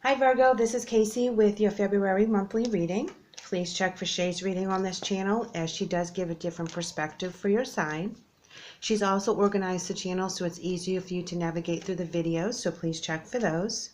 Hi Virgo, this is Kacee with your February monthly reading. Please check for Shae's reading on this channel as she does give a different perspective for your sign. She's also organized the channel so it's easier for you to navigate through the videos, so please check for those.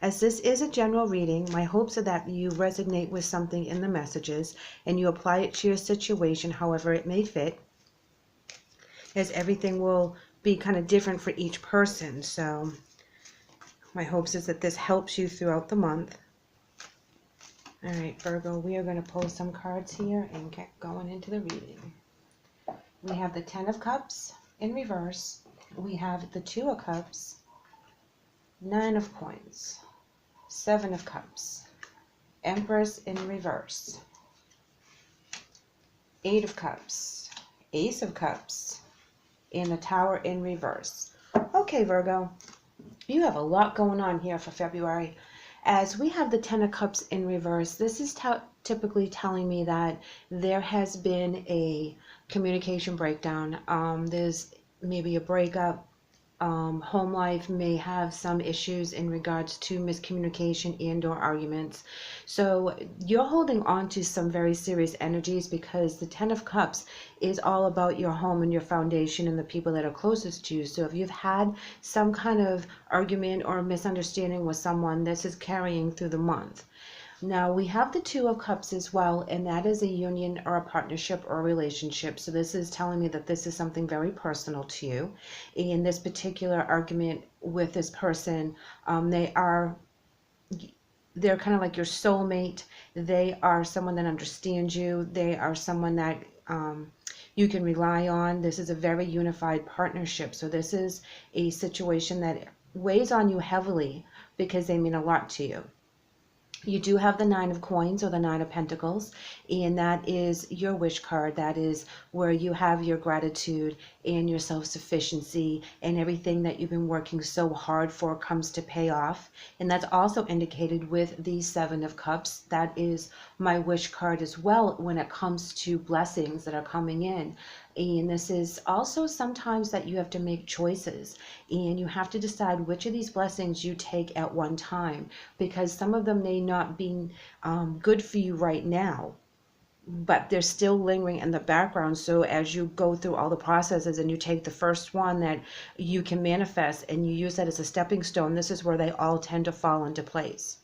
As this is a general reading, my hopes are that you resonate with something in the messages and you apply it to your situation however it may fit, as everything will be kind of different for each person. So my hopes is that this helps you throughout the month. All right, Virgo, we are going to pull some cards here and get going into the reading. We have the Ten of Cups in reverse. We have the Two of Cups, Nine of Coins, Seven of Cups, Empress in reverse, Eight of Cups, Ace of Cups, and the Tower in reverse. Okay, Virgo, you have a lot going on here for February. As we have the Ten of Cups in reverse, this is typically telling me that there has been a communication breakdown. There's maybe a breakup. Home life may have some issues in regards to miscommunication and or arguments. So you're holding on to some very serious energies because the Ten of Cups is all about your home and your foundation and the people that are closest to you. So if you've had some kind of argument or misunderstanding with someone, this is carrying through the month. Now we have the Two of Cups as well, and that is a union or a partnership or a relationship. So this is telling me that this is something very personal to you. In this particular argument with this person, they're kind of like your soulmate. They are someone that understands you. They are someone that you can rely on. This is a very unified partnership. So this is a situation that weighs on you heavily because they mean a lot to you. You do have the Nine of Coins or the Nine of Pentacles, and that is your wish card. That is where you have your gratitude and your self-sufficiency, and everything that you've been working so hard for comes to pay off. And that's also indicated with the Seven of Cups. That is my wish card as well when it comes to blessings that are coming in. And this is also sometimes that you have to make choices and you have to decide which of these blessings you take at one time, because some of them may not be good for you right now, but they're still lingering in the background. So as you go through all the processes and you take the first one that you can manifest and you use that as a stepping stone, this is where they all tend to fall into place.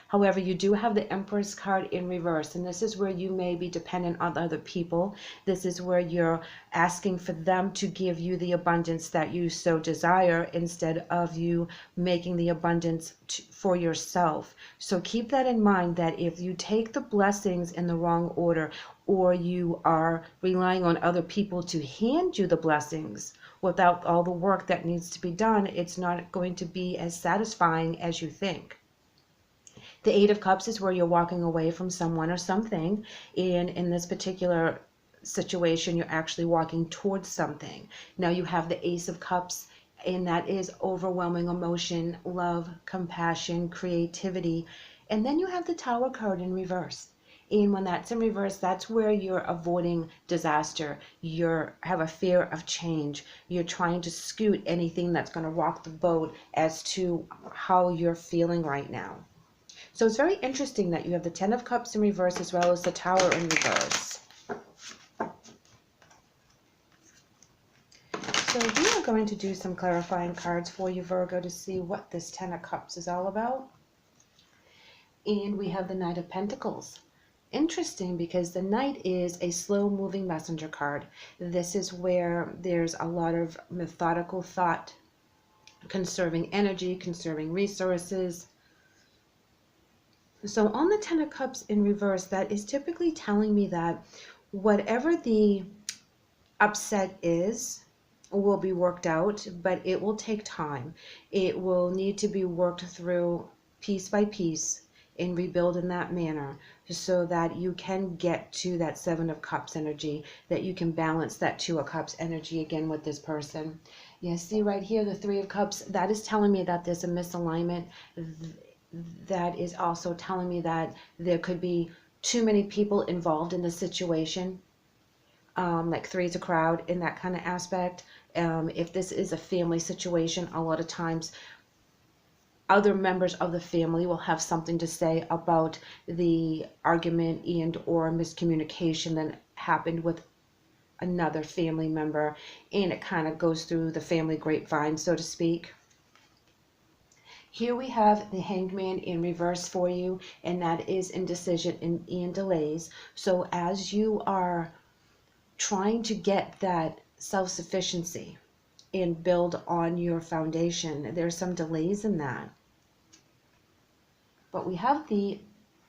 However, you do have the Empress card in reverse, and this is where you may be dependent on other people. This is where you're asking for them to give you the abundance that you so desire instead of you making the abundance for yourself. So keep that in mind, that if you take the blessings in the wrong order, or you are relying on other people to hand you the blessings without all the work that needs to be done, it's not going to be as satisfying as you think. The Eight of Cups is where you're walking away from someone or something, and in this particular situation, you're actually walking towards something. Now you have the Ace of Cups, and that is overwhelming emotion, love, compassion, creativity. And then you have the Tower card in reverse. And when that's in reverse, that's where you're avoiding disaster. You have a fear of change. You're trying to scoot anything that's going to rock the boat as to how you're feeling right now. So it's very interesting that you have the Ten of Cups in reverse as well as the Tower in reverse. So we are going to do some clarifying cards for you, Virgo, to see what this Ten of Cups is all about. And we have the Knight of Pentacles. Interesting, because the Knight is a slow-moving messenger card. This is where there's a lot of methodical thought, conserving energy, conserving resources. So on the Ten of Cups in reverse, that is typically telling me that whatever the upset is will be worked out, but it will take time. It will need to be worked through piece by piece and rebuild in that manner so that you can get to that Seven of Cups energy, that you can balance that Two of Cups energy again with this person. Yeah, see right here, the Three of Cups, that is telling me that there's a misalignment. That is also telling me that there could be too many people involved in the situation, like three's a crowd in that kind of aspect. If this is a family situation, a lot of times other members of the family will have something to say about the argument and or miscommunication that happened with another family member, and it kind of goes through the family grapevine, so to speak. Here we have the Hangman in reverse for you, and that is indecision and delays. So as you are trying to get that self-sufficiency and build on your foundation, there's some delays in that. But we have the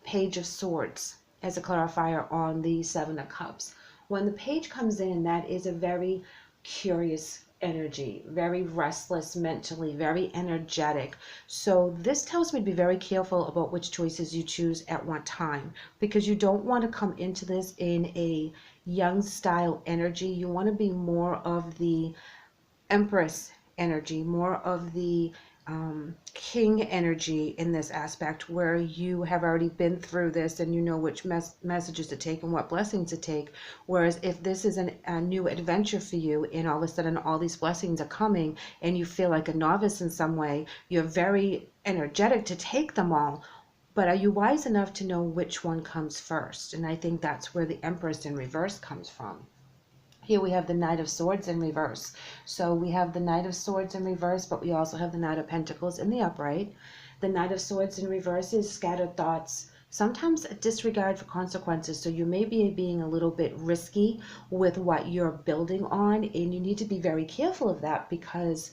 Page of Swords as a clarifier on the Seven of Cups. When the page comes in, that is a very curious energy, very restless mentally, very energetic. So this tells me to be very careful about which choices you choose at what time, because you don't want to come into this in a young style energy. You want to be more of the Empress energy, more of the king energy in this aspect, where you have already been through this and you know which messages to take and what blessings to take. Whereas if this is a new adventure for you and all of a sudden all these blessings are coming and you feel like a novice in some way, you're very energetic to take them all. But are you wise enough to know which one comes first? And I think that's where the Empress in reverse comes from. Here we have the Knight of Swords in reverse. So we have the Knight of Swords in reverse, but we also have the Knight of Pentacles in the upright. The Knight of Swords in reverse is scattered thoughts, sometimes a disregard for consequences. So you may be being a little bit risky with what you're building on, and you need to be very careful of that, because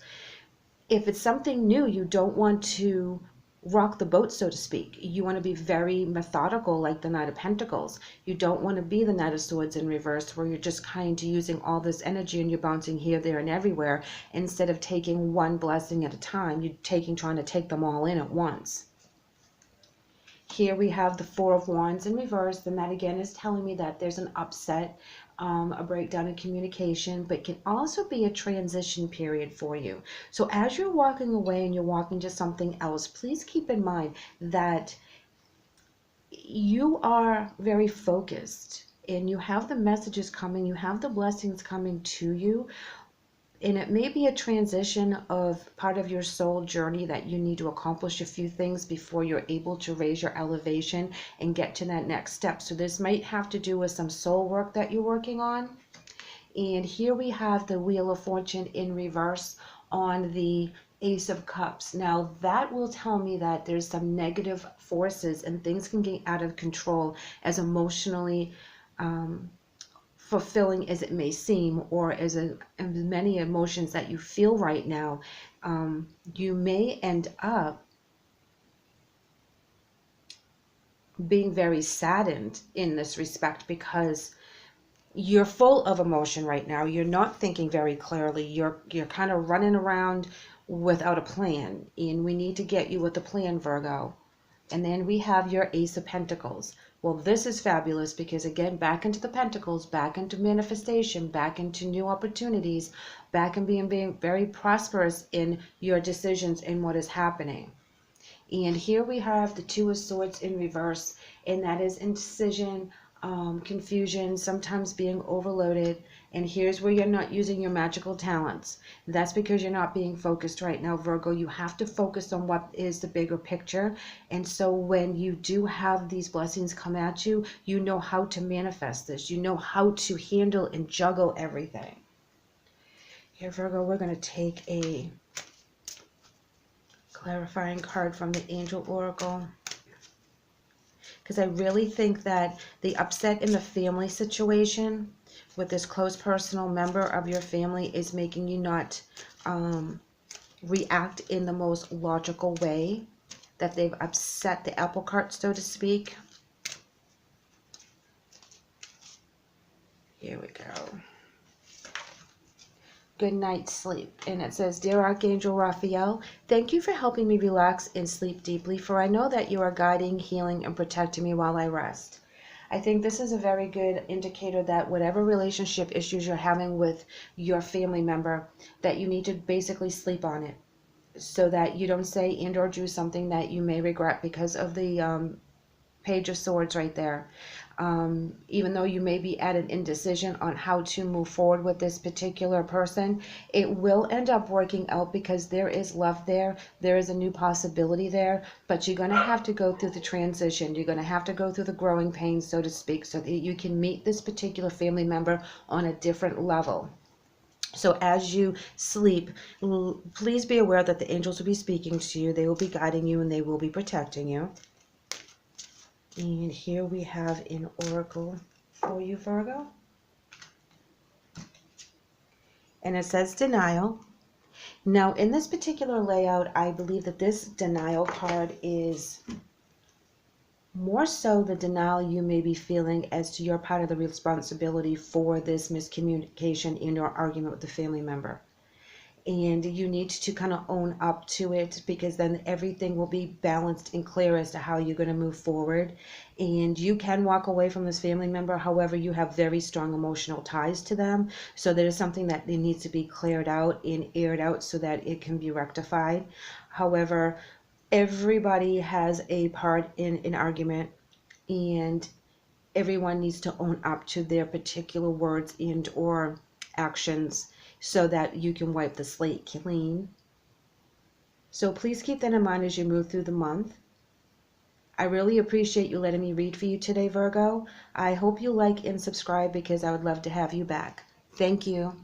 if it's something new, you don't want to rock the boat, so to speak. You want to be very methodical, like the Knight of Pentacles. You don't want to be the Knight of Swords in reverse, where you're just kind of using all this energy and you're bouncing here, there, and everywhere, instead of taking one blessing at a time. You're trying to take them all in at once. Here we have the Four of Wands in reverse, and that again is telling me that there's an upset, a breakdown in communication, but can also be a transition period for you. So as you're walking away and you're walking to something else, please keep in mind that you are very focused and you have the messages coming, you have the blessings coming to you. And it may be a transition of part of your soul journey that you need to accomplish a few things before you're able to raise your elevation and get to that next step. So this might have to do with some soul work that you're working on. And here we have the Wheel of Fortune in reverse on the Ace of Cups. Now that will tell me that there's some negative forces and things can get out of control, as emotionally fulfilling as it may seem, or as many emotions that you feel right now. You may end up being very saddened in this respect, because you're full of emotion right now. You're not thinking very clearly. You're kind of running around without a plan, and we need to get you with a plan, Virgo. And then we have your Ace of Pentacles. Well, this is fabulous, because again, back into the Pentacles, back into manifestation, back into new opportunities, back in being very prosperous in your decisions and what is happening. And here we have the Two of Swords in reverse, and that is indecision, confusion, sometimes being overloaded. And here's where you're not using your magical talents. That's because you're not being focused right now, Virgo. You have to focus on what is the bigger picture. And so when you do have these blessings come at you, you know how to manifest this. You know how to handle and juggle everything. Here, Virgo, we're going to take a clarifying card from the Angel Oracle, because I really think that the upset in the family situation with this close personal member of your family is making you not react in the most logical way, that they've upset the apple cart, so to speak. Here we go. Good night's sleep. And it says, Dear Archangel Raphael, thank you for helping me relax and sleep deeply, for I know that you are guiding, healing, and protecting me while I rest. I think this is a very good indicator that whatever relationship issues you're having with your family member, that you need to basically sleep on it, so that you don't say and or do something that you may regret because of the Page of Swords right there. Even though you may be at an indecision on how to move forward with this particular person, it will end up working out because there is love there. There is a new possibility there, but you're going to have to go through the transition. You're going to have to go through the growing pains, so to speak, so that you can meet this particular family member on a different level. So as you sleep, please be aware that the angels will be speaking to you. They will be guiding you and they will be protecting you. And here we have an oracle for you, Virgo. And it says denial. Now, in this particular layout, I believe that this denial card is more so the denial you may be feeling as to your part of the responsibility for this miscommunication in your argument with the family member. And you need to kind of own up to it, because then everything will be balanced and clear as to how you're going to move forward. And you can walk away from this family member, however, you have very strong emotional ties to them, so there is something that needs to be cleared out and aired out so that it can be rectified. However, everybody has a part in an argument, and everyone needs to own up to their particular words and or actions, so that you can wipe the slate clean. So please keep that in mind as you move through the month. I really appreciate you letting me read for you today, Virgo. I hope you like and subscribe, because I would love to have you back. Thank you.